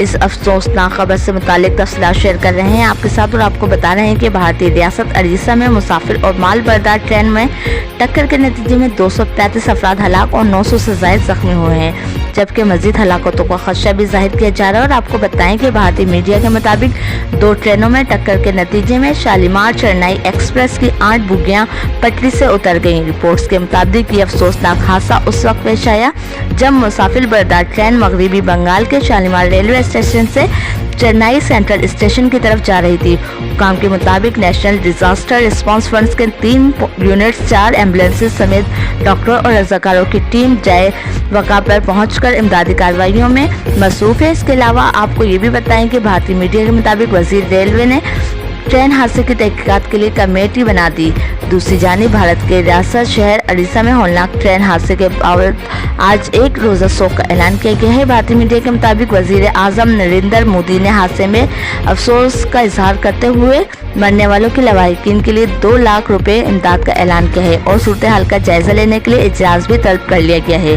اس افسوسناک خبر سے متعلق تفصیلات شیئر کر رہے ہیں آپ کے ساتھ، اور آپ کو بتا رہے ہیں کہ بھارتی ریاست اڑیسہ میں مسافر اور مال بردار ٹرین میں ٹکر کے نتیجے میں 233 افراد ہلاک اور 900 سے زائد زخمی ہوئے ہیں، جبکہ مزید ہلاکتوں کا خدشہ بھی ظاہر کیا جا رہا ہے۔ اور آپ کو بتائیں کہ بھارتی میڈیا کے مطابق 2 ٹرینوں میں ٹکر کے نتیجے میں شالیمار چنئی ایکسپریس کی 8 بوگیاں پٹری سے اتر گئیں۔ رپورٹس کے مطابق یہ افسوسناک حادثہ اس وقت پیش آیا جب مسافر بردار ٹرین مغربی بنگال کے شالیمار ریلوے اسٹیشن سے چنئی سینٹرل اسٹیشن کی طرف جا رہی تھی۔ حکام کے مطابق نیشنل ڈیزاسٹر رسپانس فنڈز کے 3 یونٹس، 4 ایمبولینسز سمیت ڈاکٹروں اور رضاکاروں کی ٹیم جائے وقع پر پہنچ کر امدادی کارروائیوں میں مصروف ہے۔ اس کے علاوہ آپ کو یہ بھی بتائیں کہ بھارتی میڈیا کے مطابق وزیر ریلوے نے ٹرین حادثے کی تحقیقات کے لیے کمیٹی بنا دی۔ دوسری جانب بھارت کے ریاست شہر اڑیسہ میں ہولناک ٹرین حادثے کے بعد آج ایک روزہ سوگ کا اعلان کیا گیا ہے۔ بھارتی میڈیا کے مطابق وزیر اعظم نریندر مودی نے حادثے میں افسوس کا اظہار کرتے ہوئے مرنے والوں کے لواحقین کے لیے 2 لاکھ روپے امداد کا اعلان کیا ہے اور صورتحال کا جائزہ لینے کے لیے اجلاس بھی طلب کر لیا گیا ہے۔